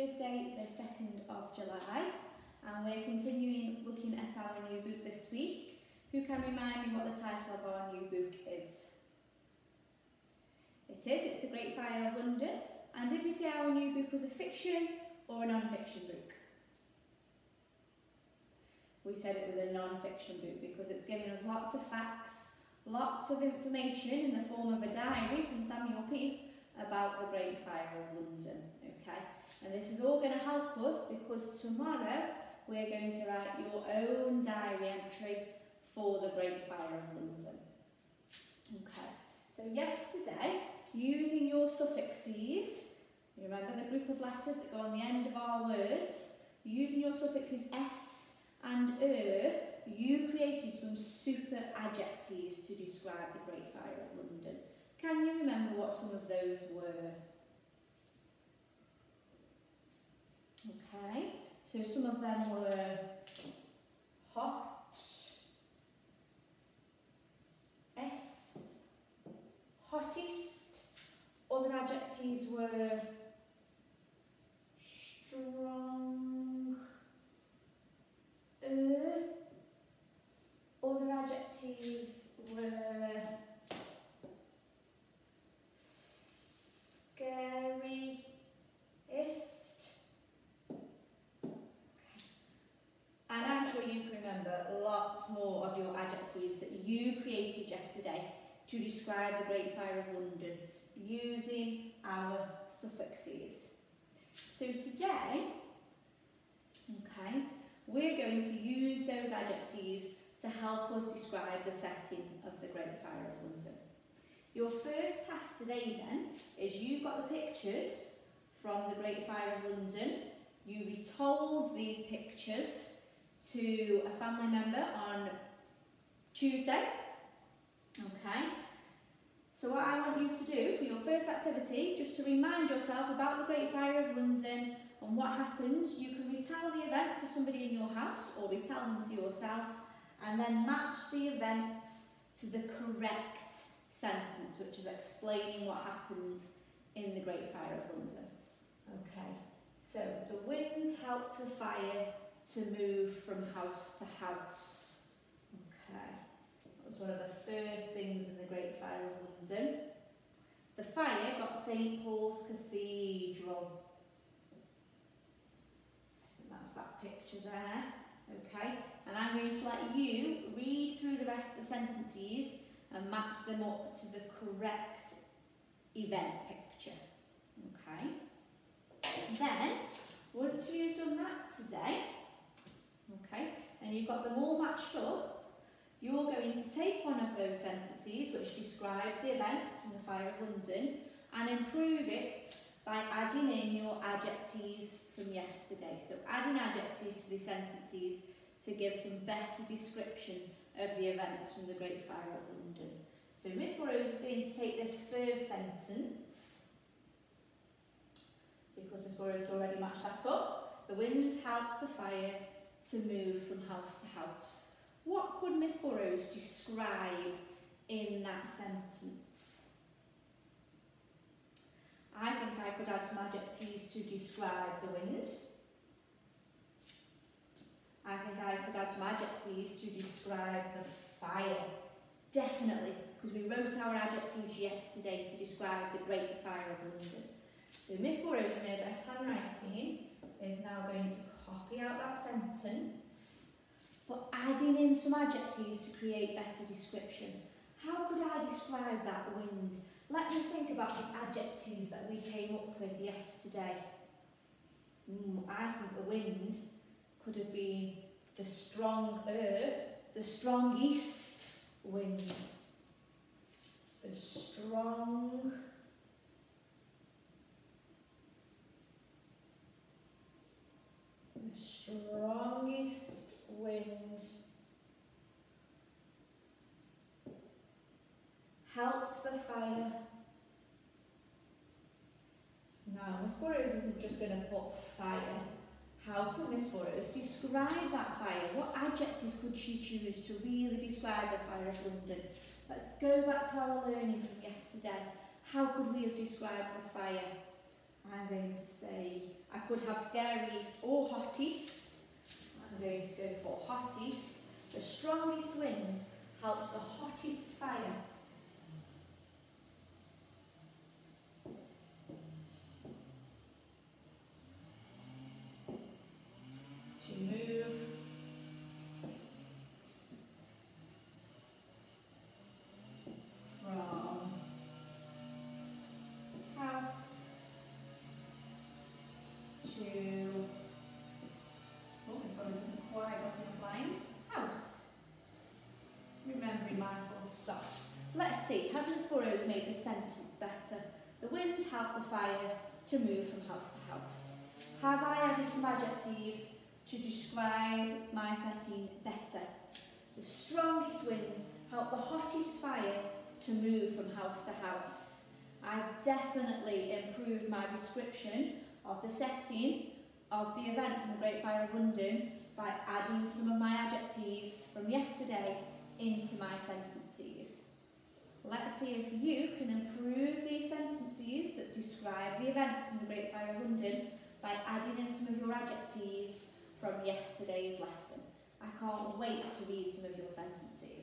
Thursday the 2nd of July and we're continuing looking at our new book this week. Who can remind me what the title of our new book is? It's The Great Fire of London. And did we say our new book was a fiction or a non-fiction book? We said it was a non-fiction book because it's giving us lots of facts, lots of information in the form of a diary from Samuel Pepys about the Great Fire of London, okay? And this is all going to help us because tomorrow we're going to write your own diary entry for the Great Fire of London. Okay, so yesterday, using your suffixes, remember the group of letters that go on the end of our words, using your suffixes S and you created some super adjectives to describe the Great Fire of London. Can you remember what some of those were? Okay, so some of them were hot, hottest. Other adjectives were strong, other adjectives were scariest. And I'm sure you can remember lots more of your adjectives that you created yesterday to describe the Great Fire of London using our suffixes. So today, okay, we're going to use those adjectives to help us describe the setting of the Great Fire of London. Your first task today then is you've got the pictures from the Great Fire of London. You retold these pictures to a family member on Tuesday. Okay. So what I want you to do for your first activity, just to remind yourself about the Great Fire of London and what happens, you can retell the events to somebody in your house or retell them to yourself and then match the events to the correct sentence, which is explaining what happens in the Great Fire of London. Okay, so the winds helped the fire to move from house to house. Okay, that was one of the first things in the Great Fire of London. The fire got St Paul's Cathedral. And that's that picture there. Okay, and I'm going to let you read through the rest of the sentences and match them up to the correct event picture. Okay. Then, once you've done that today, okay, and you've got them all matched up, you're going to take one of those sentences which describes the events in the Fire of London and improve it by adding in your adjectives from yesterday. So adding adjectives to the sentences to give some better description of the events from the Great Fire of London. So Miss Burrows is going to take this first sentence, because Miss Burrows has already matched that up. The winds helped the fire to move from house to house. What could Miss Burrows describe in that sentence? I think I could add some adjectives to describe the wind. I think I could add some adjectives to describe the fire. Definitely, because we wrote our adjectives yesterday to describe the Great Fire of London. So Miss Burrows, in her best handwriting, is now going to copy out that sentence, but adding in some adjectives to create better description. How could I describe that wind? Let me think about the adjectives that we came up with yesterday. I think the wind could have been the strong east wind. The strongest wind helped the fire. Now, Miss Burrows isn't just going to put fire. How could Miss Burrows describe that fire? What adjectives could she choose to really describe the Fire of London? Let's go back to our learning from yesterday. How could we have described the fire? I'm going to say, I could have scariest or hottest. I'm going to go for hottest. The strongest wind helps the hottest fire to move from house to, oh, this one isn't quite got in the lines, house. Remembering my full stop. Let's see, has Miss Burrows made the sentence better? The wind helped the fire to move from house to house. Have I added some adjectives to describe my setting better? The strongest wind helped the hottest fire to move from house to house. I've definitely improved my description of the setting of the event from the Great Fire of London by adding some of my adjectives from yesterday into my sentences. Let's see if you can improve these sentences that describe the events from the Great Fire of London by adding in some of your adjectives from yesterday's lesson. I can't wait to read some of your sentences.